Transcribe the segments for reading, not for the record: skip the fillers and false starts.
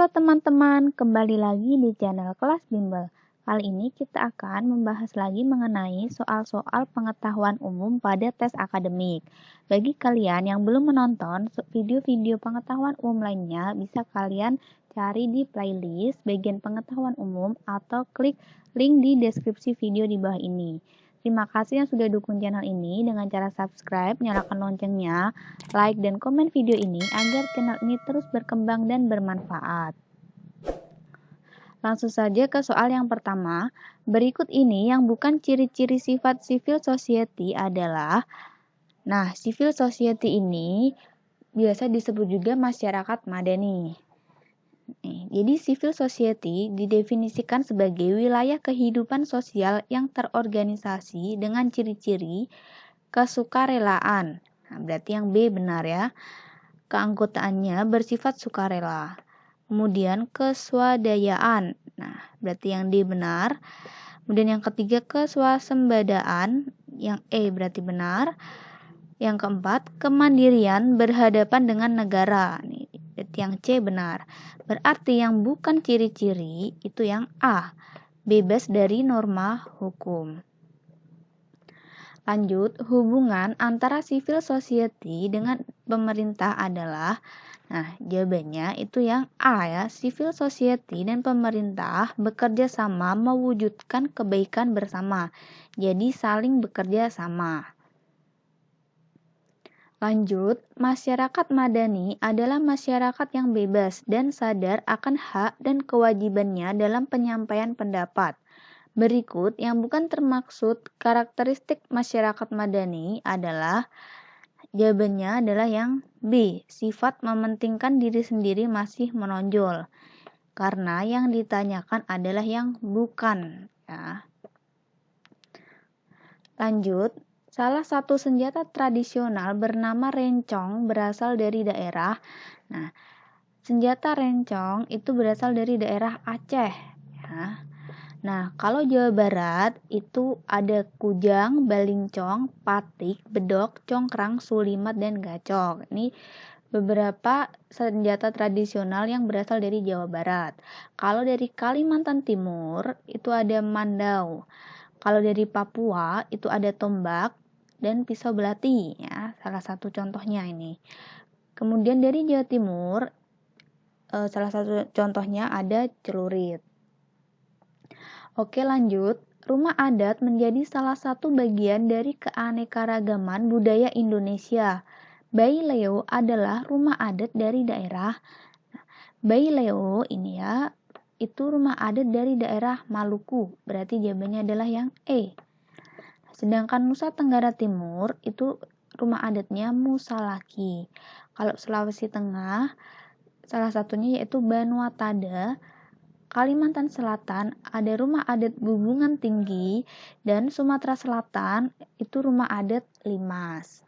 Halo teman-teman, kembali lagi di channel Kelas Bimbel. Kali ini kita akan membahas lagi mengenai soal-soal pengetahuan umum pada tes akademik. Bagi kalian yang belum menonton video-video pengetahuan umum lainnya, bisa kalian cari di playlist bagian pengetahuan umum atau klik link di deskripsi video di bawah ini. Terima kasih yang sudah dukung channel ini dengan cara subscribe, nyalakan loncengnya, like, dan komen video ini agar channel ini terus berkembang dan bermanfaat. Langsung saja ke soal yang pertama. Berikut ini yang bukan ciri-ciri sifat civil society adalah, civil society ini biasa disebut juga masyarakat madani. Jadi civil society didefinisikan sebagai wilayah kehidupan sosial yang terorganisasi dengan ciri-ciri kesukarelaan. Berarti yang B benar ya. Keanggotaannya bersifat sukarela. Kemudian keswadayaan. Berarti yang D benar. Kemudian yang ketiga keswasembadaan. Yang E berarti benar. Yang keempat kemandirian berhadapan dengan negara. Berarti yang C benar. Berarti yang bukan ciri-ciri itu yang A. Bebas dari norma hukum. Lanjut, hubungan antara civil society dengan pemerintah adalah, jawabannya itu yang A ya, civil society dan pemerintah bekerja sama mewujudkan kebaikan bersama, jadi saling bekerja sama. Lanjut, masyarakat madani adalah masyarakat yang bebas dan sadar akan hak dan kewajibannya dalam penyampaian pendapat. Berikut yang bukan termaksud karakteristik masyarakat madani adalah, jawabannya adalah yang B, sifat mementingkan diri sendiri masih menonjol. Karena yang ditanyakan adalah yang bukan. Ya. Lanjut, salah satu senjata tradisional bernama rencong berasal dari daerah. Senjata rencong itu berasal dari daerah Aceh. Ya. Kalau Jawa Barat itu ada kujang, balincong, patik, bedok, congkrang, sulimat, dan gacok. Ini beberapa senjata tradisional yang berasal dari Jawa Barat. Kalau dari Kalimantan Timur itu ada mandau. Kalau dari Papua itu ada tombak dan pisau belati, ya, salah satu contohnya ini. Kemudian dari Jawa Timur, salah satu contohnya ada celurit. Oke, lanjut. Rumah adat menjadi salah satu bagian dari keanekaragaman budaya Indonesia. Baileo adalah rumah adat dari daerah. Baileo ini ya, itu rumah adat dari daerah Maluku. Berarti jawabannya adalah yang E. Sedangkan Nusa Tenggara Timur itu rumah adatnya Musalaki. Kalau Sulawesi Tengah, salah satunya yaitu Banuatada. Kalimantan Selatan ada rumah adat Bubungan Tinggi, dan Sumatera Selatan itu rumah adat Limas.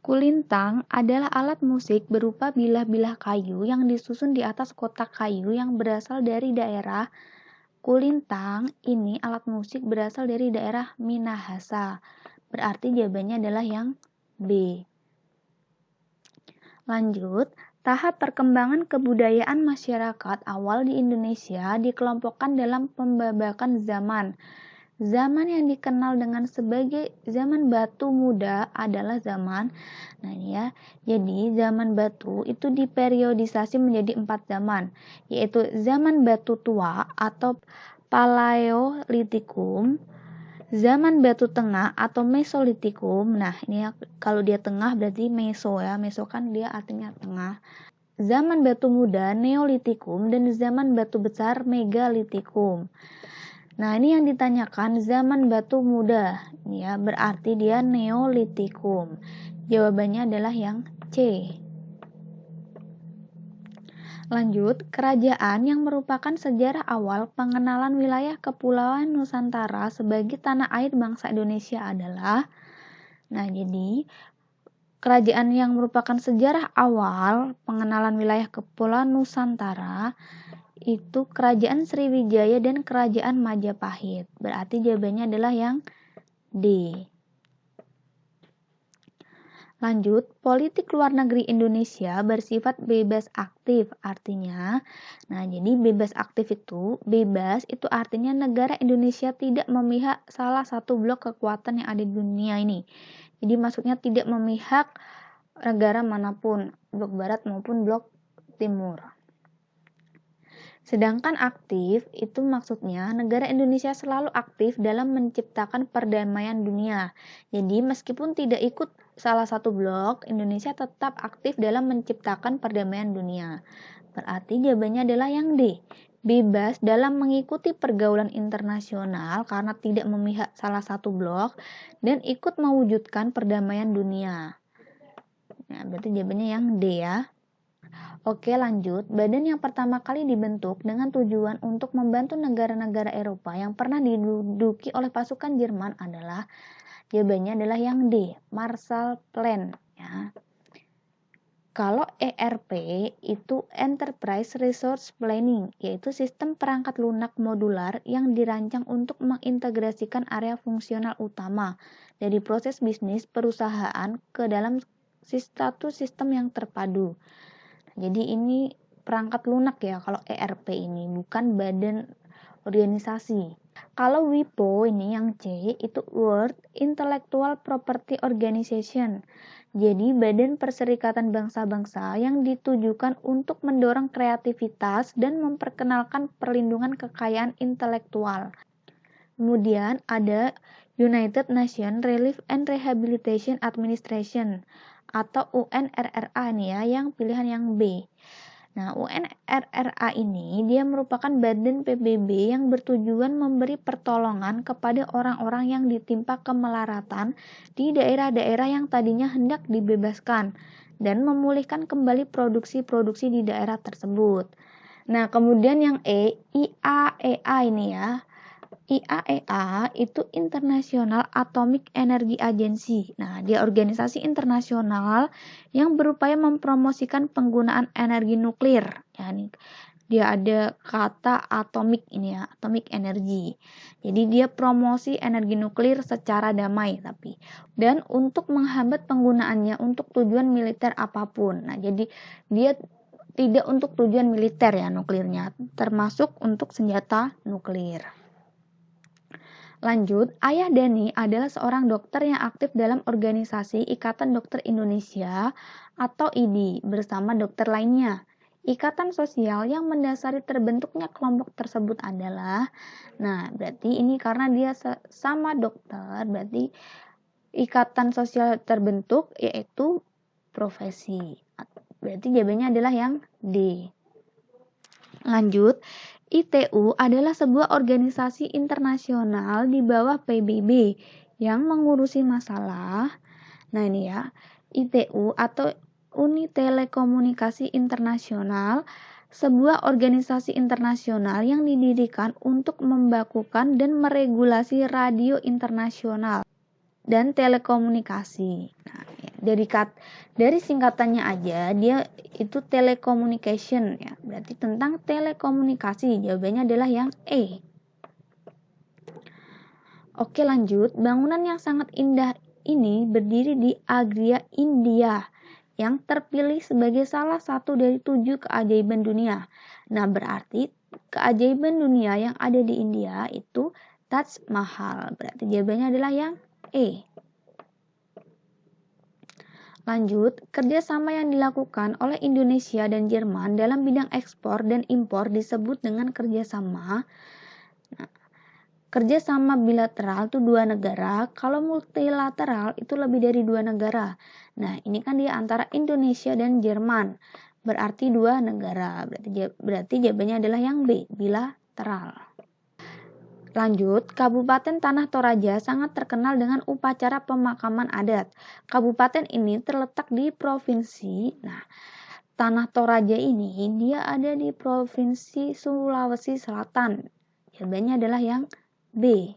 Kulintang adalah alat musik berupa bilah-bilah kayu yang disusun di atas kotak kayu yang berasal dari daerah Kulintang. Ini alat musik berasal dari daerah Minahasa. Berarti jawabannya adalah yang B. Lanjut, tahap perkembangan kebudayaan masyarakat awal di Indonesia dikelompokkan dalam pembabakan zaman. Zaman yang dikenal dengan sebagai zaman batu muda adalah zaman, jadi zaman batu itu diperiodisasi menjadi 4 zaman, yaitu zaman batu tua atau Paleolitikum, zaman batu tengah atau Mesolitikum. Ini ya, kalau dia tengah berarti Meso ya. Meso kan dia artinya tengah. Zaman batu muda Neolitikum dan zaman batu besar Megalitikum. Ini yang ditanyakan zaman batu muda. Ya, berarti dia Neolitikum. Jawabannya adalah yang C. Lanjut, kerajaan yang merupakan sejarah awal pengenalan wilayah Kepulauan Nusantara sebagai tanah air bangsa Indonesia adalah, jadi kerajaan yang merupakan sejarah awal pengenalan wilayah Kepulauan Nusantara itu Kerajaan Sriwijaya dan Kerajaan Majapahit. Berarti jawabannya adalah yang D. Lanjut, politik luar negeri Indonesia bersifat bebas aktif. Artinya, nah jadi bebas aktif itu, bebas itu artinya negara Indonesia tidak memihak salah satu blok kekuatan yang ada di dunia ini. Jadi maksudnya tidak memihak negara manapun, blok barat maupun blok timur. Sedangkan aktif itu maksudnya negara Indonesia selalu aktif dalam menciptakan perdamaian dunia. Jadi meskipun tidak ikut salah satu blok, Indonesia tetap aktif dalam menciptakan perdamaian dunia. Berarti jawabannya adalah yang D. Bebas dalam mengikuti pergaulan internasional karena tidak memihak salah satu blok dan ikut mewujudkan perdamaian dunia. Nah, berarti jawabannya yang D ya. Oke, lanjut. Badan yang pertama kali dibentuk dengan tujuan untuk membantu negara-negara Eropa yang pernah diduduki oleh pasukan Jerman adalah, jawabannya adalah yang D, Marshall Plan. Ya. Kalau ERP itu Enterprise Resource Planning, yaitu sistem perangkat lunak modular yang dirancang untuk mengintegrasikan area fungsional utama dari proses bisnis perusahaan ke dalam satu sistem yang terpadu. Jadi ini perangkat lunak ya kalau ERP ini, bukan badan organisasi. Kalau WIPO ini yang C itu World Intellectual Property Organization. Jadi badan perserikatan bangsa-bangsa yang ditujukan untuk mendorong kreativitas dan memperkenalkan perlindungan kekayaan intelektual. Kemudian ada United Nations Relief and Rehabilitation Administration atau UNRRA nih ya, yang pilihan yang B. Nah, UNRRA ini dia merupakan badan PBB yang bertujuan memberi pertolongan kepada orang-orang yang ditimpa kemelaratan di daerah-daerah yang tadinya hendak dibebaskan dan memulihkan kembali produksi-produksi di daerah tersebut. Nah, kemudian yang E, IAEA ini ya. IAEA itu International Atomic Energy Agency. Nah, dia organisasi internasional yang berupaya mempromosikan penggunaan energi nuklir. Ya, nih, dia ada kata atomik ini ya, atomic energy. Jadi dia promosi energi nuklir secara damai tapi dan untuk menghambat penggunaannya untuk tujuan militer apapun. Nah, jadi dia tidak untuk tujuan militer ya nuklirnya, termasuk untuk senjata nuklir. Lanjut, Ayah Dani adalah seorang dokter yang aktif dalam organisasi Ikatan Dokter Indonesia atau IDI bersama dokter lainnya. Ikatan sosial yang mendasari terbentuknya kelompok tersebut adalah, nah berarti ini karena dia sama dokter, berarti ikatan sosial terbentuk yaitu profesi. Berarti jawabannya adalah yang D. Lanjut, ITU adalah sebuah organisasi internasional di bawah PBB yang mengurusi masalah. Nah ini ya, ITU atau Uni Telekomunikasi Internasional, sebuah organisasi internasional yang didirikan untuk membakukan dan meregulasi radio internasional dan telekomunikasi. Nah, dari singkatannya aja dia itu telecommunication ya, berarti tentang telekomunikasi. Jawabannya adalah yang E. Oke, lanjut. Bangunan yang sangat indah ini berdiri di Agra, India, yang terpilih sebagai salah satu dari 7 keajaiban dunia. Nah, berarti keajaiban dunia yang ada di India itu Taj Mahal. Berarti jawabannya adalah yang E. Lanjut, kerjasama yang dilakukan oleh Indonesia dan Jerman dalam bidang ekspor dan impor disebut dengan kerjasama. Nah, kerjasama bilateral itu 2 negara, kalau multilateral itu lebih dari 2 negara. Nah, ini kan dia antara Indonesia dan Jerman, berarti 2 negara. Berarti jawabannya adalah yang B, bilateral. Lanjut, Kabupaten Tanah Toraja sangat terkenal dengan upacara pemakaman adat. Kabupaten ini terletak di provinsi, Tanah Toraja ini dia ada di provinsi Sulawesi Selatan. Jawabannya adalah yang B.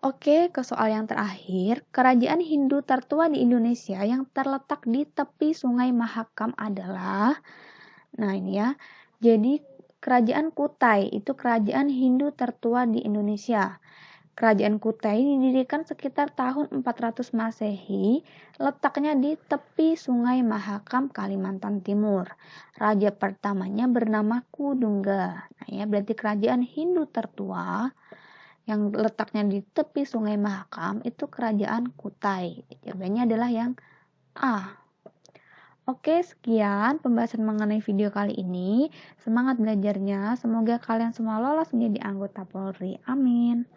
Oke, ke soal yang terakhir. Kerajaan Hindu tertua di Indonesia yang terletak di tepi Sungai Mahakam adalah, nah ini ya, jadi Kerajaan Kutai itu kerajaan Hindu tertua di Indonesia. Kerajaan Kutai didirikan sekitar tahun 400 Masehi, letaknya di tepi Sungai Mahakam, Kalimantan Timur. Raja pertamanya bernama Kudungga. Nah, ya, berarti kerajaan Hindu tertua yang letaknya di tepi Sungai Mahakam itu kerajaan Kutai. Jawabannya adalah yang A. Oke, sekian pembahasan mengenai video kali ini. Semangat belajarnya. Semoga kalian semua lolos menjadi anggota Polri. Amin.